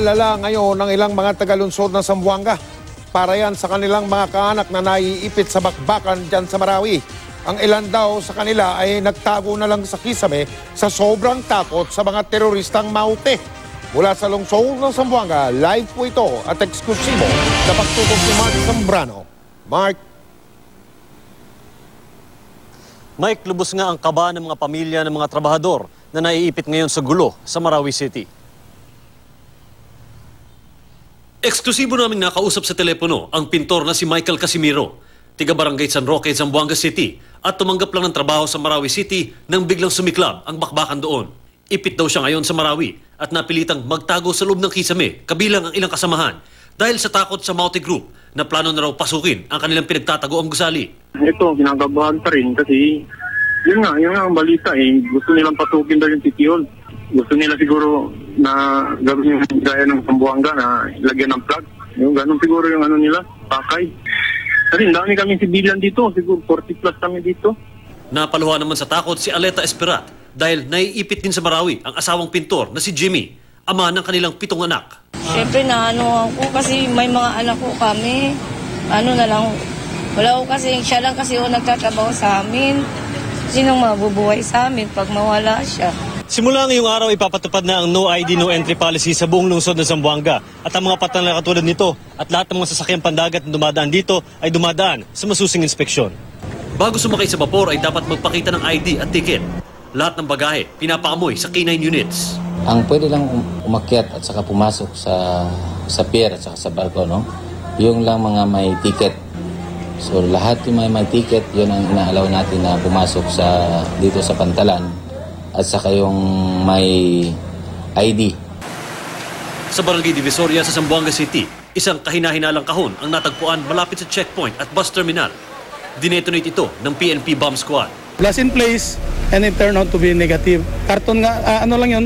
Pag-aalala ngayon ng ilang mga tagalunsod ng Zamboanga para yan sa kanilang mga kaanak na naiipit sa bakbakan dyan sa Marawi. Ang ilan daw sa kanila ay nagtago na lang sa kisame sa sobrang takot sa mga teroristang Maute. Mula sa lungsod ng Zamboanga, live po ito at eksklusibo na pagtutok ni Mark Zambrano. Mark. Mike, lubos nga ang kaba ng mga pamilya ng mga trabahador na naiipit ngayon sa gulo sa Marawi City. Eksklusibo namin nakausap sa telepono ang pintor na si Michael Casimiro, tiga Barangay San Roque, Zamboanga City, at tumanggap lang ng trabaho sa Marawi City nang biglang sumiklab ang bakbakan doon. Ipit daw siya ngayon sa Marawi at napilitang magtago sa loob ng kisame kabilang ang ilang kasamahan dahil sa takot sa Maute Group na plano na raw pasukin ang kanilang pinagtatago ang gusali. Ito, kinakabahan pa rin kasi yun nga ang balita eh. Gusto nilang pasukin daw yung Titiol. Gusto nila siguro na gawin yung gaya ng Zamboanga na lagyan ng plug. Yung ganun siguro yung ano nila, pakay. Kasi dami kami sibilyan dito, siguro 40 plus kami dito. Napaluha naman sa takot si Aleta Esperat dahil naiipit din sa Marawi ang asawang pintor na si Jimmy, ama ng kanilang 7 anak. Siyempre ako kasi may mga anak ko kami. Ano na lang, wala ko kasi, siya lang kasi nagtatrabaho sa amin. Sinong mabubuhay sa amin pag mawala siya? Simula ngayong araw, ipapatupad na ang no ID, no entry policy sa buong lungsod ng Zamboanga. At ang mga patang na katulad nito at lahat ng mga sasakyang pandagat na dumadaan dito ay dumadaan sa masusing inspeksyon. Bago sumakay sa vapor ay dapat magpakita ng ID at ticket. Lahat ng bagahe, pinapaamoy sa K9 units. Ang pwede lang umakyat at saka pumasok sa pier at saka sa barko, no? Yung lang mga may ticket. So lahat yung may ticket, yun ang inaalaw natin na pumasok dito sa Pantalan. At saka yung may ID. Sa Barangay Divisoria sa Zamboanga City, isang kahina-hinalang kahon ang natagpuan malapit sa checkpoint at bus terminal. Dinetonate ito ng PNP bomb squad. Blast in place and it turned out to be negative. Karton nga, ano lang yun,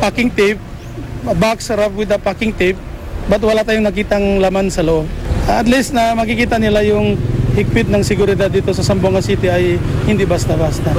packing tape, box wrap with the packing tape, but wala tayong nakitang laman sa loob. At least na makikita nila yung higpit ng seguridad dito sa Zamboanga City ay hindi basta-basta.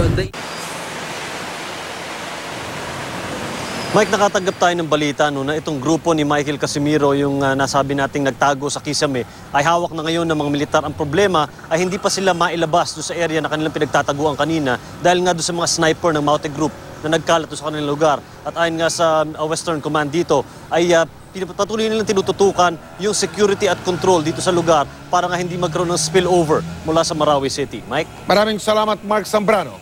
Mike, nakatanggap tayo ng balita na itong grupo ni Michael Casimiro, yung nasabi nating nagtago sa kisame, ay hawak na ngayon ng mga militar. Ang problema ay hindi pa sila mailabas doon sa area na kanilang pinagtataguan kanina dahil nga doon sa mga sniper ng Maute Group na nagkalat sa kanilang lugar. At ayon nga sa Western Command dito, ay patuloy nilang tinututukan yung security at control dito sa lugar para nga hindi magkaroon ng spillover mula sa Marawi City. Mike? Maraming salamat, Mark Zambrano.